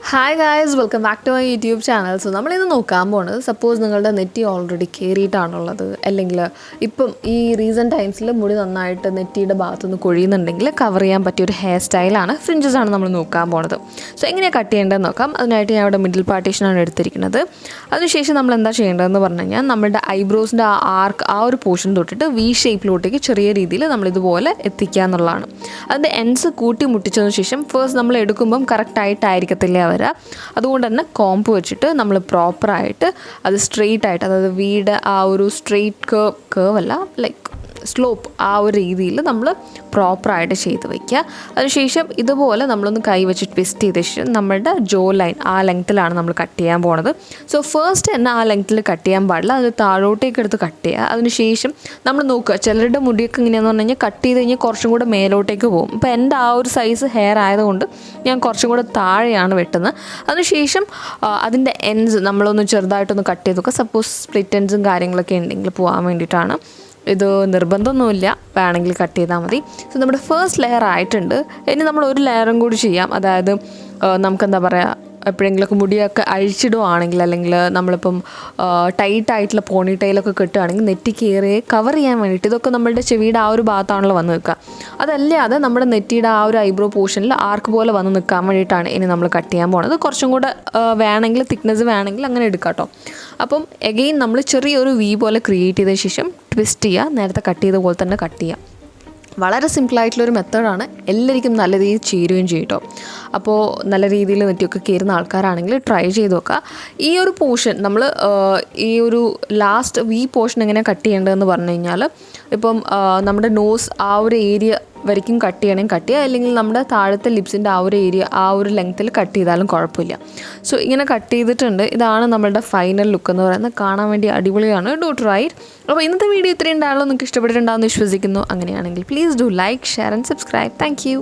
Hi guys, welcome back to my YouTube channel. So നമ്മൾ ഇന്ന് നോക്കാൻ പോകുന്നത് സപ്പോസ് നിങ്ങളുടെ നെറ്റി ഓൾറെഡി കേറിയിട്ടാണുള്ളത് അല്ലെങ്കിൽ ഇപ്പം ഈ റീസെൻറ്റ് ടൈംസിൽ മുടി നന്നായിട്ട് നെറ്റിയുടെ ഭാഗത്തുനിന്ന് കൊഴിയുന്നുണ്ടെങ്കിൽ കവർ ചെയ്യാൻ പറ്റിയ ഒരു ഹെയർ സ്റ്റൈലാണ് ഫ്രിഞ്ചസ് ആണ് നമ്മൾ നോക്കാൻ പോകുന്നത്. സോ എങ്ങനെയാണ് കട്ട് ചെയ്യേണ്ടതെന്ന് നോക്കാം. അതിനായിട്ട് ഞാൻ ഇവിടെ മിഡിൽ പാർട്ടീഷനാണ് എടുത്തിരിക്കുന്നത്. അതിനുശേഷം നമ്മൾ എന്താ ചെയ്യേണ്ടതെന്ന് പറഞ്ഞു കഴിഞ്ഞാൽ നമ്മുടെ ഐബ്രോസിൻ്റെ ആ ആർക്ക് ആ ഒരു പോർഷൻ തൊട്ടിട്ട് വി ഷേപ്പിലോട്ടേക്ക് ചെറിയ രീതിയിൽ നമ്മളിതുപോലെ എത്തിക്കുക എന്നുള്ളതാണ്. അതിൻ്റെ എൻഡ്സ് കൂട്ടി മുട്ടിച്ചതിന് ശേഷം ഫസ്റ്റ് നമ്മൾ എടുക്കുമ്പം കറക്റ്റായിട്ടായിരിക്കത്തില്ല അതുകൊണ്ട് തന്നെ കോംബ് വെച്ചിട്ട് നമ്മൾ പ്രോപ്പറായിട്ട് അത് സ്ട്രെയിറ്റ് ആയിട്ട്, അതായത് വീട് ആ ഒരു സ്ട്രെയിറ്റ് കേർവ് അല്ല, ലൈക്ക് സ്ലോപ്പ് ആ ഒരു രീതിയിൽ നമ്മൾ പ്രോപ്പറായിട്ട് ചെയ്ത് വയ്ക്കുക. അതിനുശേഷം ഇതുപോലെ നമ്മളൊന്ന് കൈ വെച്ച് ട്വിസ്റ്റ് ചെയ്ത ശേഷം നമ്മളുടെ ജോ ലൈൻ ആ ലെങ്ത്തിലാണ് നമ്മൾ കട്ട് ചെയ്യാൻ പോണത്. സോ ഫസ്റ്റ് തന്നെ ആ ലെങ്ത്തിൽ കട്ട് ചെയ്യാൻ പാടില്ല, അത് താഴോട്ടേക്ക് എടുത്ത് കട്ട് ചെയ്യുക. അതിനുശേഷം നമ്മൾ നോക്കുക, ചിലരുടെ മുടിയൊക്കെ ഇങ്ങനെയാണെന്ന് പറഞ്ഞു കഴിഞ്ഞാൽ കട്ട് ചെയ്ത് കഴിഞ്ഞാൽ കുറച്ചും കൂടെ മേലോട്ടേക്ക് പോകും. ഇപ്പോൾ എൻ്റെ ആ ഒരു സൈസ് ഹെയർ ആയതുകൊണ്ട് ഞാൻ കുറച്ചും കൂടെ താഴെയാണ് വെട്ടുന്നത്. അതിനുശേഷം അതിൻ്റെ എൻഡ്സ് നമ്മളൊന്ന് ചെറുതായിട്ടൊന്ന് കട്ട് ചെയ്ത് നോക്കുക. സപ്പോസ് സ്പ്ലിറ്റ് എൻഡ്സും കാര്യങ്ങളൊക്കെ ഉണ്ടെങ്കിൽ പോകാൻ വേണ്ടിയിട്ടാണ്. ഇത് നിർബന്ധമൊന്നുമില്ല, വേണമെങ്കിൽ കട്ട് ചെയ്താൽ മതി. സോ നമ്മുടെ ഫസ്റ്റ് ലെയർ ആയിട്ടുണ്ട്. ഇനി നമ്മൾ ഒരു ലെയറും കൂടി ചെയ്യാം. അതായത് നമുക്കെന്താ പറയുക, എപ്പോഴെങ്കിലുമൊക്കെ മുടിയൊക്കെ അഴിച്ചിടുവാണെങ്കിൽ അല്ലെങ്കിൽ നമ്മളിപ്പം ടൈറ്റായിട്ടുള്ള പോണി ടൈലൊക്കെ കെട്ടുകയാണെങ്കിൽ നെറ്റി കയറിയെ കവർ ചെയ്യാൻ വേണ്ടിയിട്ട്, ഇതൊക്കെ നമ്മളുടെ ചെവിയുടെ ആ ഒരു ഭാഗത്താണല്ലോ വന്ന് നിൽക്കുക. അതല്ലാതെ നമ്മുടെ നെറ്റിയുടെ ആ ഒരു ഐബ്രോ പോർഷനിൽ ആർക്ക് പോലെ വന്ന് നിൽക്കാൻ വേണ്ടിയിട്ടാണ് ഇനി നമ്മൾ കട്ട് ചെയ്യാൻ പോകുന്നത്. കുറച്ചും കൂടെ വേണമെങ്കിൽ തിക്നെസ് വേണമെങ്കിൽ അങ്ങനെ എടുക്കാം കേട്ടോ. അപ്പം എഗെയിൻ നമ്മൾ ചെറിയൊരു വി പോലെ ക്രിയേറ്റ് ചെയ്ത ശേഷം ട്വിസ്റ്റ് ചെയ്യുക. നേരത്തെ കട്ട് ചെയ്ത പോലെ തന്നെ കട്ട് ചെയ്യുക. വളരെ സിമ്പിളായിട്ടുള്ളൊരു മെത്തേഡാണ്, എല്ലാവർക്കും നല്ല രീതിയിൽ ചേരുകയും ചെയ്യും കേട്ടോ. അപ്പോൾ നല്ല രീതിയിൽ നെറ്റിയൊക്കെ കയറുന്ന ആൾക്കാരാണെങ്കിൽ ട്രൈ ചെയ്ത് നോക്കുക. ഈ ഒരു പോർഷൻ നമ്മൾ ഈ ഒരു ലാസ്റ്റ് വി പോർഷൻ എങ്ങനെ കട്ട് ചെയ്യേണ്ടതെന്ന് പറഞ്ഞു കഴിഞ്ഞാൽ, ഇപ്പം നമ്മുടെ നോസ് ആ ഒരു ഏരിയ വരയ്ക്കും കട്ട് ചെയ്യണമെങ്കിൽ കട്ട് ചെയ്യുക, അല്ലെങ്കിൽ നമ്മുടെ താഴത്തെ ലിപ്സിൻ്റെ ആ ഒരു ഏരിയ ആ ഒരു ലെങ്ത്തിൽ കട്ട് ചെയ്താലും കുഴപ്പമില്ല. സോ ഇങ്ങനെ കട്ട് ചെയ്തിട്ടുണ്ട്. ഇതാണ് നമ്മളുടെ ഫൈനൽ ലുക്ക് എന്ന് പറയുന്നത്. കാണാൻ വേണ്ടി അടിപൊളിയാണ്. Do try it. അപ്പോൾ ഇന്നത്തെ വീഡിയോ ഇത്രയും ഉണ്ടാവുള്ളൂ. നിങ്ങൾക്ക് ഇഷ്ടപ്പെട്ടിട്ടുണ്ടാകുമെന്ന് വിശ്വസിക്കുന്നു. അങ്ങനെയാണെങ്കിൽ please do like, share and subscribe. Thank you.